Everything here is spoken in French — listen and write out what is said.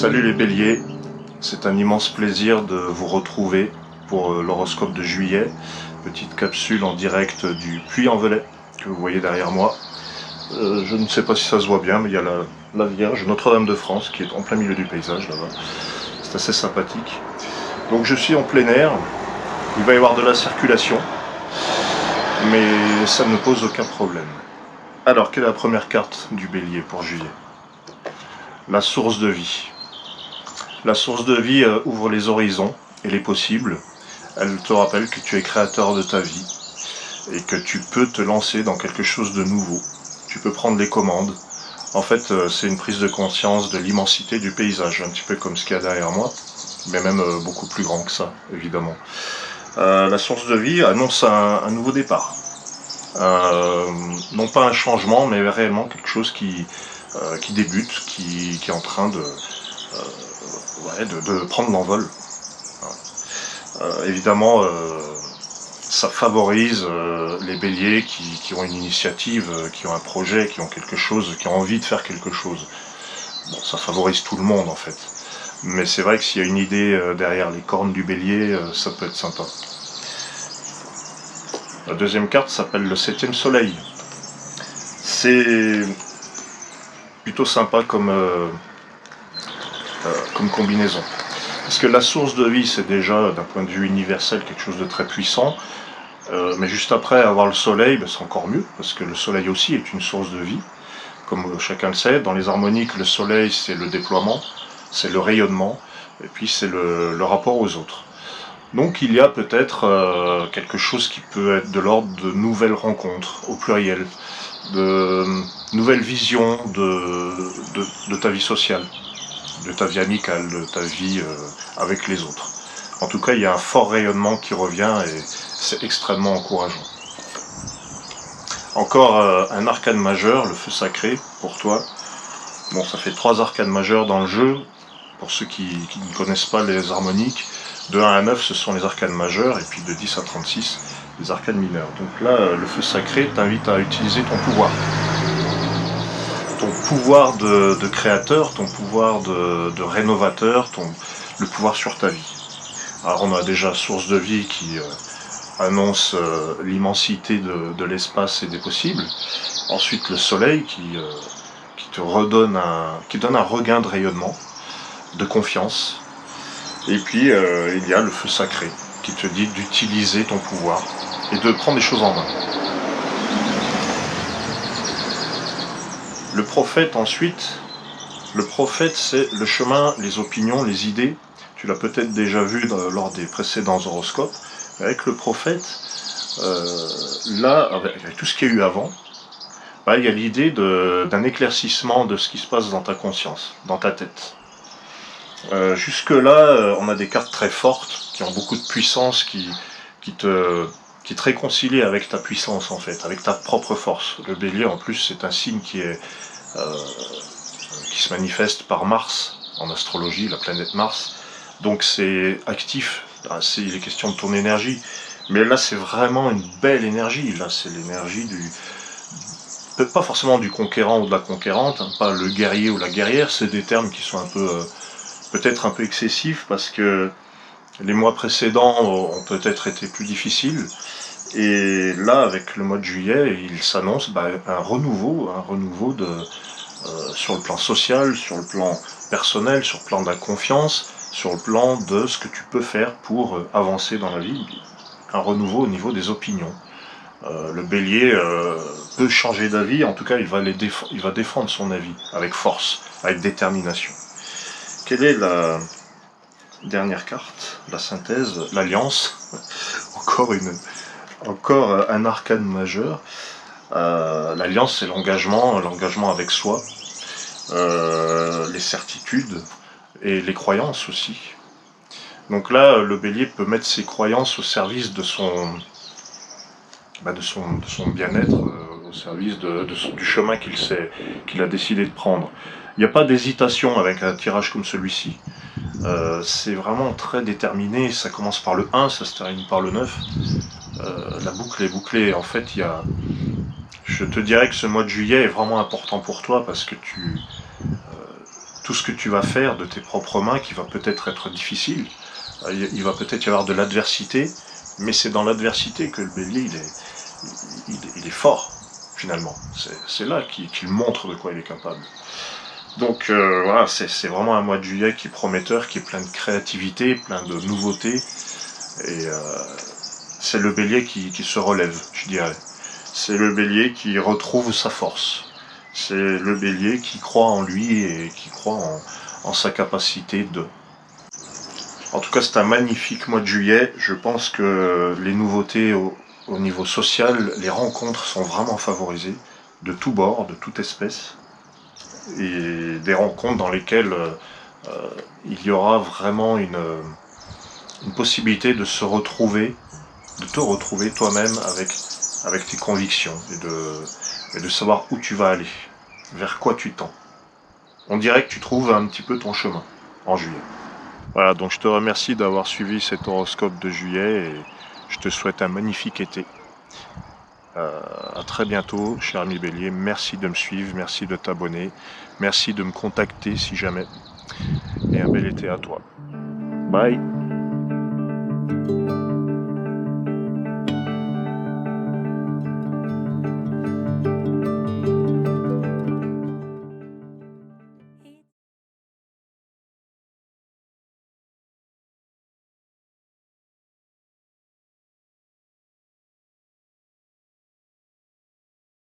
Salut les béliers, c'est un immense plaisir de vous retrouver pour l'horoscope de juillet. Petite capsule en direct du Puy-en-Velay que vous voyez derrière moi. Je ne sais pas si ça se voit bien, mais il y a la Vierge, Notre-Dame de France, qui est en plein milieu du paysage là-bas. C'est assez sympathique. Donc je suis en plein air, il va y avoir de la circulation, mais ça ne pose aucun problème. Alors, quelle est la première carte du bélier pour juillet? La source de vie. La source de vie ouvre les horizons et les possibles. Elle te rappelle que tu es créateur de ta vie et que tu peux te lancer dans quelque chose de nouveau. Tu peux prendre les commandes. En fait, c'est une prise de conscience de l'immensité du paysage, un petit peu comme ce qu'il y a derrière moi, mais même beaucoup plus grand que ça, évidemment. La source de vie annonce un nouveau départ. Non pas un changement, mais réellement quelque chose qui débute, qui est en train de prendre l'envol. Évidemment, ça favorise les béliers qui ont une initiative, qui ont un projet, qui ont quelque chose, qui ont envie de faire quelque chose. Bon, ça favorise tout le monde en fait. Mais c'est vrai que s'il y a une idée derrière les cornes du bélier, ça peut être sympa. La deuxième carte s'appelle le 7e soleil. C'est plutôt sympa comme combinaison. Parce que la source de vie, c'est déjà, d'un point de vue universel, quelque chose de très puissant. Mais juste après, avoir le soleil, ben, c'est encore mieux, parce que le soleil aussi est une source de vie. Comme chacun le sait, dans les harmoniques, le soleil, c'est le déploiement, c'est le rayonnement, et puis c'est le rapport aux autres. Donc il y a peut-être quelque chose qui peut être de l'ordre de nouvelles rencontres, au pluriel, de nouvelles visions de ta vie sociale, de ta vie amicale, de ta vie avec les autres. En tout cas, il y a un fort rayonnement qui revient et c'est extrêmement encourageant. Encore un arcane majeur, le feu sacré, pour toi. Bon, ça fait 3 arcanes majeurs dans le jeu, pour ceux qui ne connaissent pas les harmoniques. De 1 à 9, ce sont les arcanes majeurs, et puis de 10 à 36, les arcanes mineurs. Donc là, le feu sacré t'invite à utiliser ton pouvoir. Ton pouvoir de créateur, ton pouvoir de rénovateur, le pouvoir sur ta vie. Alors on a déjà source de vie qui annonce l'immensité de l'espace et des possibles. Ensuite le soleil qui te redonne qui donne un regain de rayonnement, de confiance. Et puis il y a le feu sacré qui te dit d'utiliser ton pouvoir et de prendre les choses en main. Le prophète ensuite, le prophète c'est le chemin, les opinions, les idées. Tu l'as peut-être déjà vu lors des précédents horoscopes. Avec le prophète, là, avec tout ce qu'il y a eu avant, bah, il y a l'idée d'un éclaircissement de ce qui se passe dans ta conscience, dans ta tête. Jusque-là, on a des cartes très fortes, qui ont beaucoup de puissance, qui te réconcilient avec ta puissance en fait, avec ta propre force. Le bélier en plus c'est un signe qui se manifeste par Mars, en astrologie, la planète Mars. Donc c'est actif, il est question de ton énergie. Mais là c'est vraiment une belle énergie, là c'est l'énergie peut-être pas forcément du conquérant ou de la conquérante, hein, pas le guerrier ou la guerrière, c'est des termes qui sont un peu peut-être un peu excessifs parce que les mois précédents ont peut-être été plus difficiles. Et là avec le mois de juillet, il s'annonce un renouveau sur le plan social, sur le plan personnel, sur le plan de la confiance, sur le plan de ce que tu peux faire pour avancer dans la vie, un renouveau au niveau des opinions. Le bélier peut changer d'avis, en tout cas il va défendre son avis avec force, avec détermination. Quelle est la dernière carte? La synthèse, l'alliance, encore un arcane majeur. L'alliance c'est l'engagement avec soi, les certitudes et les croyances aussi. Donc là, le bélier peut mettre ses croyances au service de son bien-être, au service du chemin qu'il a décidé de prendre. Il n'y a pas d'hésitation avec un tirage comme celui-ci. C'est vraiment très déterminé, ça commence par le 1, ça se termine par le 9. La boucle est bouclée. En fait, je te dirais que ce mois de juillet est vraiment important pour toi parce que tout ce que tu vas faire de tes propres mains qui va peut-être être difficile. Il va peut-être y avoir de l'adversité, mais c'est dans l'adversité que le bélier il est fort, finalement. C'est là qu'il montre de quoi il est capable. Donc voilà, c'est vraiment un mois de juillet qui est prometteur, qui est plein de créativité, plein de nouveautés. Et c'est le bélier qui se relève, je dirais. C'est le bélier qui retrouve sa force. C'est le bélier qui croit en lui et qui croit en sa capacité de. En tout cas, c'est un magnifique mois de juillet. Je pense que les nouveautés au niveau social, les rencontres sont vraiment favorisées, de tous bords, de toute espèce. Et des rencontres dans lesquelles il y aura vraiment une possibilité de se retrouver, de te retrouver toi-même avec tes convictions et de savoir où tu vas aller, vers quoi tu tends. On dirait que tu trouves un petit peu ton chemin en juillet. Voilà, donc je te remercie d'avoir suivi cet horoscope de juillet et je te souhaite un magnifique été. À très bientôt, cher ami Bélier. Merci de me suivre, merci de t'abonner, merci de me contacter si jamais. Et un bel été à toi. Bye.